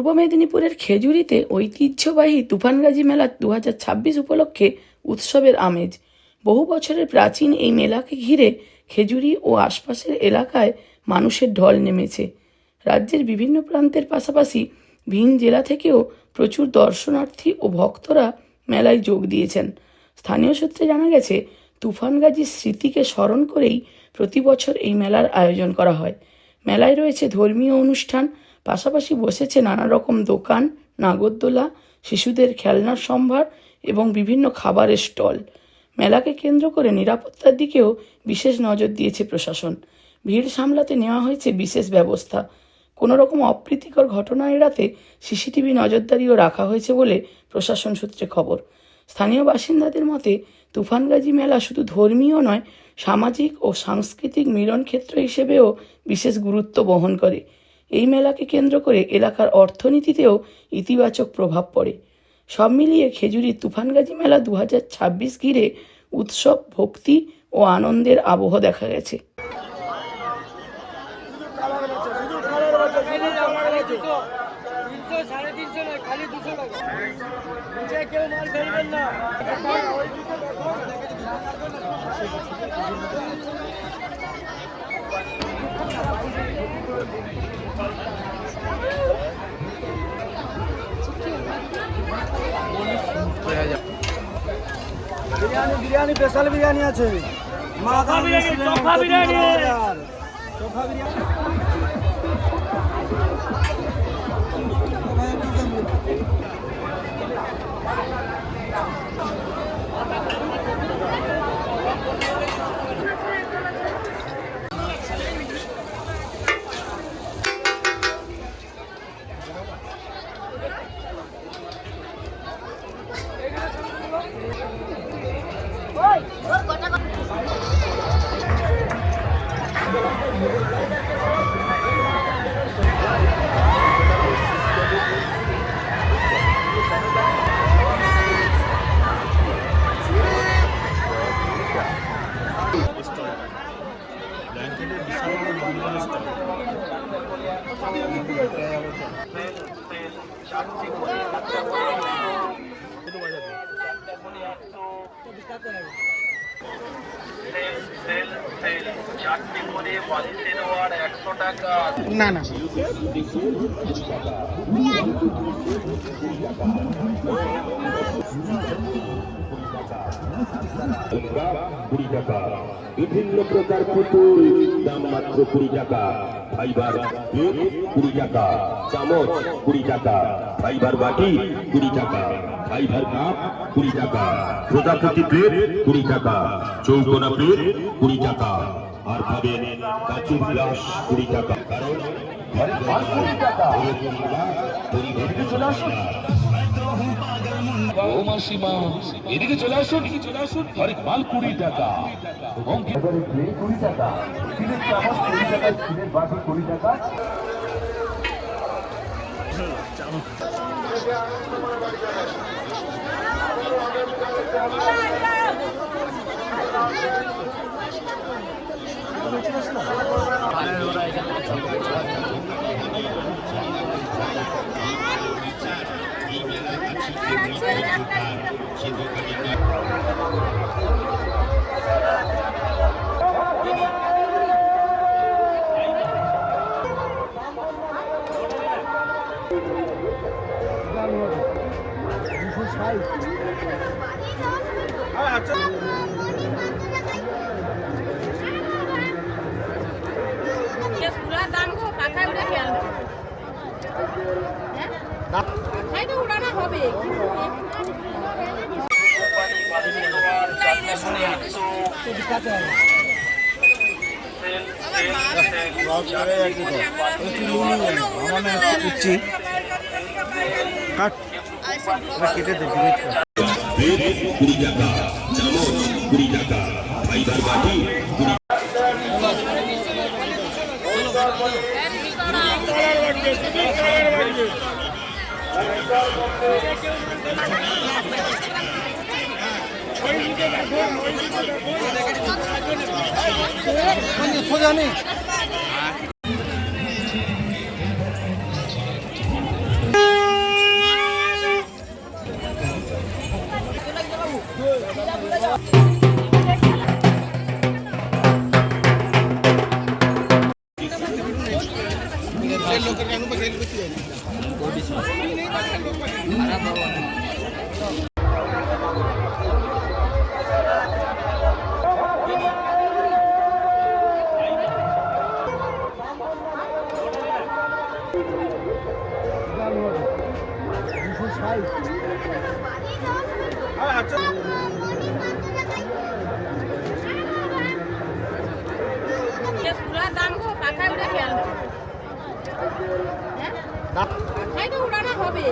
পূর্ব মেদিনীপুরের খেজুরিতে ঐতিহ্যবাহী তুফানগাজী মেলা 2026 উপলক্ষে উৎসবের আমেজ। বহু বছরের প্রাচীন এই মেলাকে ঘিরে খেজুরি ও আশপাশের এলাকায় মানুষের ঢল নেমেছে। রাজ্যের বিভিন্ন প্রান্তের পাশাপাশি ভিন জেলা থেকেও প্রচুর দর্শনার্থী ও ভক্তরা মেলায় যোগ দিয়েছেন। স্থানীয় সূত্রে জানা গেছে, তুফানগাজীর স্মৃতিকে স্মরণ করেই প্রতি বছর এই মেলার আয়োজন করা হয়। মেলায় রয়েছে ধর্মীয় অনুষ্ঠান, পাশাপাশি বসেছে নানা রকম দোকান, নাগরদোলা, শিশুদের খেলনার সম্ভার এবং বিভিন্ন খাবারের স্টল। মেলাকে কেন্দ্র করে নিরাপত্তার দিকেও বিশেষ নজর দিয়েছে প্রশাসন। ভিড় সামলাতে নেওয়া হয়েছে বিশেষ ব্যবস্থা। কোনো রকম অপ্রীতিকর ঘটনা এড়াতে সিসিটিভি নজরদারিও রাখা হয়েছে বলে প্রশাসন সূত্রে খবর। স্থানীয় বাসিন্দাদের মতে, তুফানগাজী মেলা শুধু ধর্মীয় নয়, সামাজিক ও সাংস্কৃতিক মিলন ক্ষেত্র হিসেবেও বিশেষ গুরুত্ব বহন করে। এই মেলাকে কেন্দ্র করে এলাকার অর্থনীতিতেও ইতিবাচক প্রভাব পড়ে। সব মিলিয়ে খেজুরির তুফানগাজী মেলা 2026 ঘিরে উৎসব, ভক্তি ও আনন্দের আবহ দেখা গেছে। বিরিয়ানি স্পেশাল বিরিয়ানি আছে, চোখা বিরিয়ানি। না না বিভিন্ন প্রকার পুতুল, দাম মাত্র 20 টাকা। ফাইবার প্লেট 20 টাকা, চামচ 20 টাকা, ফাইবার বাটি 20 টাকা, ফাইবার কাপ 20 টাকা, প্রজাপতি প্লেট 20 টাকা, চৌকোনা প্লেট 20 টাকা, আর পাবেন কাচের গ্লাস 20 টাকা। কারণ ঘরে 20 টাকা পরিবারকে চলে আসুন। ও মাসিমা, এদিকে চলে আসুন, ঘরে মাল 20 টাকা, এবং 20 টাকা, স্টিলের চামচ 20 টাকা, স্টিলের বাটি 20 টাকা। কেটে দেখ 20 টাকা, চামচ 20 টাকা, ফাইবার বাটি 20 সোজা নেই। पूरा दाम को पाखा उड़े খেয়াল হ্যাঁ তো উড়ানো হবে